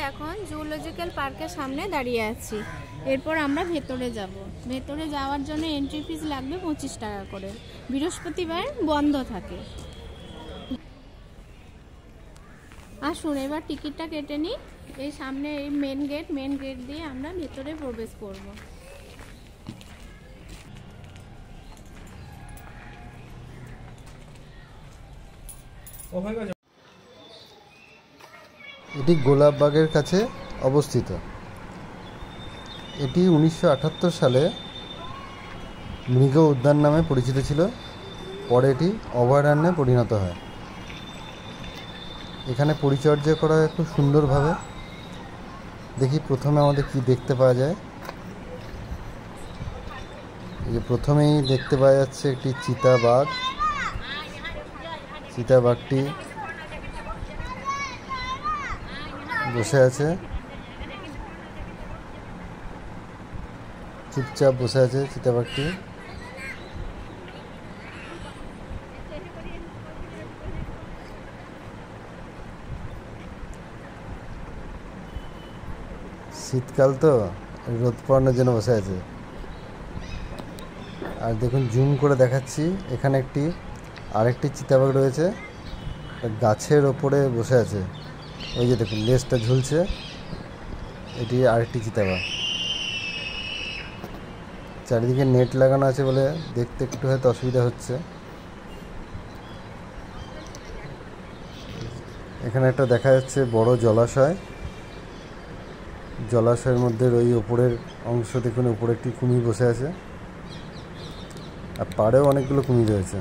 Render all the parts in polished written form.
এখন জুলজিক্যাল পার্কের সামনে দাঁড়িয়ে আছি। এরপর আমরা ভেতরে যাব। ভেতরে যাওয়ার জন্য এন্ট্রি ফিস লাগবে 25 টাকা করে। বৃহস্পতিবার বন্ধ থাকে। আসুন এবার টিকিটটা কেটে নিই। এই সামনে এই মেন গেট দিয়ে আমরা ভেতরে প্রবেশ করব। এটি গোলাপবাগের কাছে অবস্থিত। এটি 1978 সালে মৃগ উদ্যান নামে পরিচিত ছিল, পরে এটি অভয়ারণ্যে পরিণত হয়। এখানে পরিচর্যা করা হয় খুব সুন্দরভাবে। দেখি প্রথমে আমাদের কি দেখতে পাওয়া যায়। এই যে প্রথমেই দেখতে পাওয়া যাচ্ছে একটি চিতাবাঘ। চিতাবাঘটি বসে আছে, চুপচাপ বসে আছে চিতাবাঘটি। শীতকাল তো, রোদ পড়ানোর জন্য বসে আছে। আর দেখুন জুম করে দেখাচ্ছি, এখানে আরেকটি চিতাবাঘ রয়েছে, গাছের ওপরে বসে আছে। ওই যে দেখুন লেজটা ঝুলছে, এটি আরেকটি চিতাবাঘ। চারিদিকে নেট লাগানো আছে বলে দেখতে একটু হয়তো অসুবিধা হচ্ছে। এখানে একটা দেখা যাচ্ছে বড় জলাশয়। জলাশয়ের মধ্যে ওই ওপরের অংশ দেখুন, উপরে একটি কুমির বসে আছে, আর পাড়েও অনেকগুলো কুমির রয়েছে।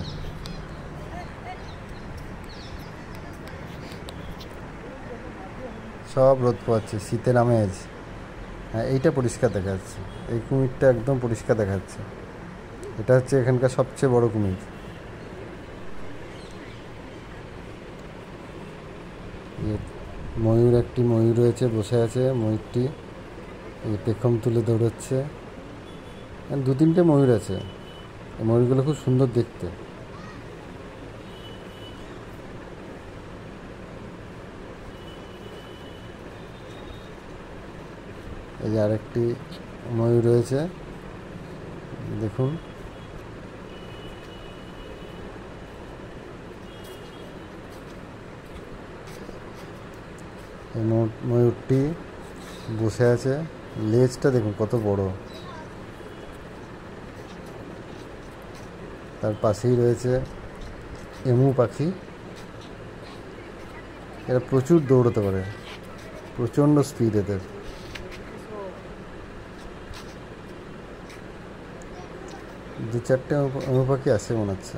সব রোদ পাচ্ছে, শীতের আমেজ। হ্যাঁ, এইটা পরিষ্কার দেখা যাচ্ছে, এই কুমিরটা একদম পরিষ্কার দেখা যাচ্ছে। এটা হচ্ছে এখানকার সবচেয়ে বড় কুমির। একটি ময়ূর রয়েছে, বসে আছে ময়ূরটি, পেখম তুলে দৌড়াচ্ছে। 2-3টে ময়ূর আছে, এই ময়ূরগুলো খুব সুন্দর দেখতে। এই যে আরেকটি ময়ূর রয়েছে, দেখুন। এই ময়ূরটি বসে আছে, লেজটা দেখুন কত বড়। তার পাশেই রয়েছে এমু পাখি। এরা প্রচুর দৌড়াতে পারে, প্রচণ্ড স্পিড এদের। দু চারটে এমু পাখি আছে মনে হচ্ছে।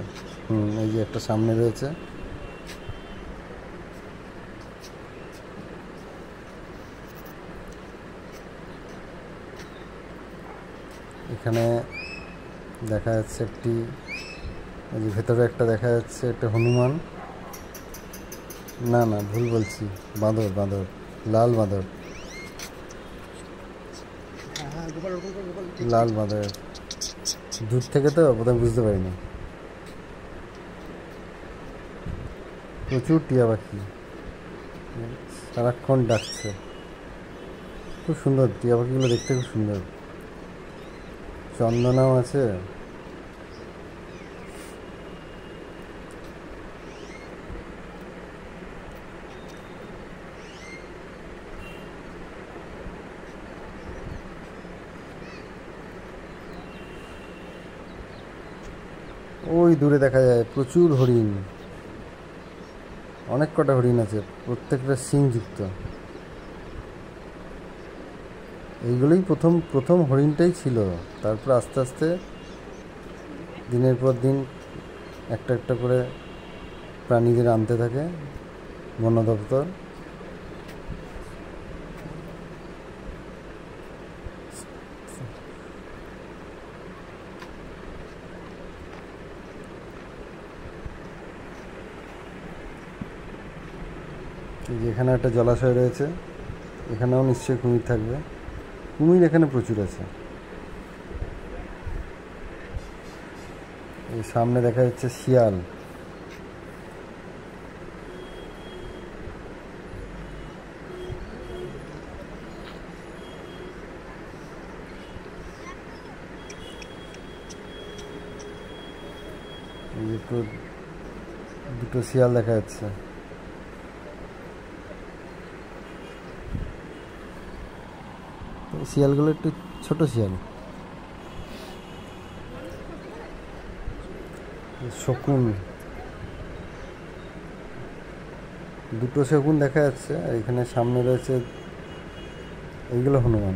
এই যে একটা সামনে রয়েছে। এখানে দেখা যাচ্ছে এই যে ভেতরে একটা দেখা যাচ্ছে একটা হনুমান। না ভুল বলছি, বাঁদর, লাল বাঁদর। লাল বাঁদর, দূর থেকে তো প্রথমে বুঝতে পারিনি। প্রচুর টিয়া পাখি সারাক্ষণ ডাকছে, খুব সুন্দর। টিয়া পাখিগুলো দেখতে খুব সুন্দর। চন্দনাও আছে। ওই দূরে দেখা যায় প্রচুর হরিণ, অনেক কটা হরিণ আছে, প্রত্যেকটা শিংযুক্ত। এইগুলোই প্রথম হরিণটাই ছিল। তারপর আস্তে আস্তে দিনের পর দিন একটা একটা করে প্রাণীদের আনতে থাকে বন দপ্তর। যেখানে একটা জলাশয় রয়েছে, এখানেও নিশ্চয়ই কুমির থাকবে। কুমির এখানে প্রচুর আছে। এই সামনে দেখা যাচ্ছে শিয়াল। দুটো শিয়াল দেখা যাচ্ছে। শিয়ালগুলো একটু ছোট শিয়াল। শকুন, দুটো শকুন দেখা যাচ্ছে। আর এখানে সামনে রয়েছে, এইগুলো হনুমান,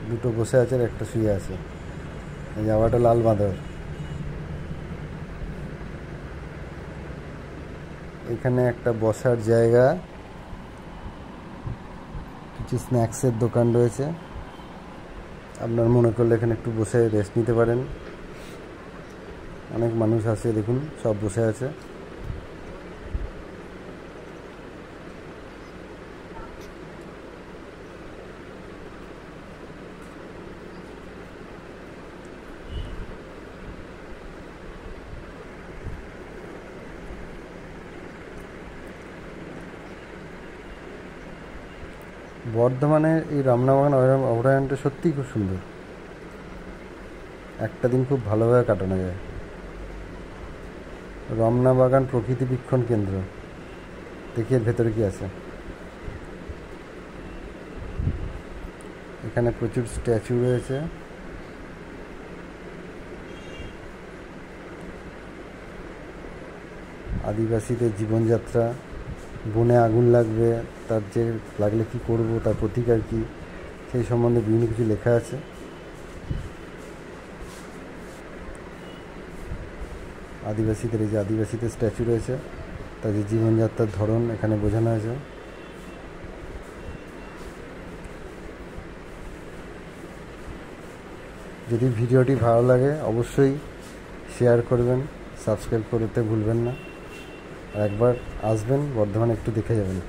দুটো বসে আছে আর একটা শুয়ে আছে। এই জায়গাটা লাল বাঁদর। এখানে একটা বসার জায়গা, কিছু স্ন্যাক্সের দোকান রয়েছে। আপনার মনে করলে এখানে একটু বসে রেস্ট নিতে পারেন। অনেক মানুষ আছে, দেখুন সব বসে আছে। বর্ধমানের এই রমনা বাগান অভয়ারণ্যটা সত্যিই খুব সুন্দর। একটা দিন খুব ভালোভাবে কাটানো যায়। রমনা বাগান প্রকৃতি বীক্ষণ কেন্দ্র, দেখি এর ভেতরে কি আছে। এখানে প্রচুর স্ট্যাচু রয়েছে। আদিবাসীদের জীবনযাত্রা, বনে আগুন লাগবে, তার যে লাগলে কি করব, তার প্রতিকার কি, সেই সম্বন্ধে বিভিন্ন কিছু লেখা আছে। আদিবাসীদের, এই যে আদিবাসীদের স্ট্যাচু রয়েছে, তাদের জীবনযাত্রার ধরন এখানে বোঝানো হয়েছে। যদি ভিডিওটি ভালো লাগে অবশ্যই শেয়ার করবেন, সাবস্ক্রাইব করতে ভুলবেন না। আর একবার আসবেন, বর্ধমানে একটু দেখে যাবেন।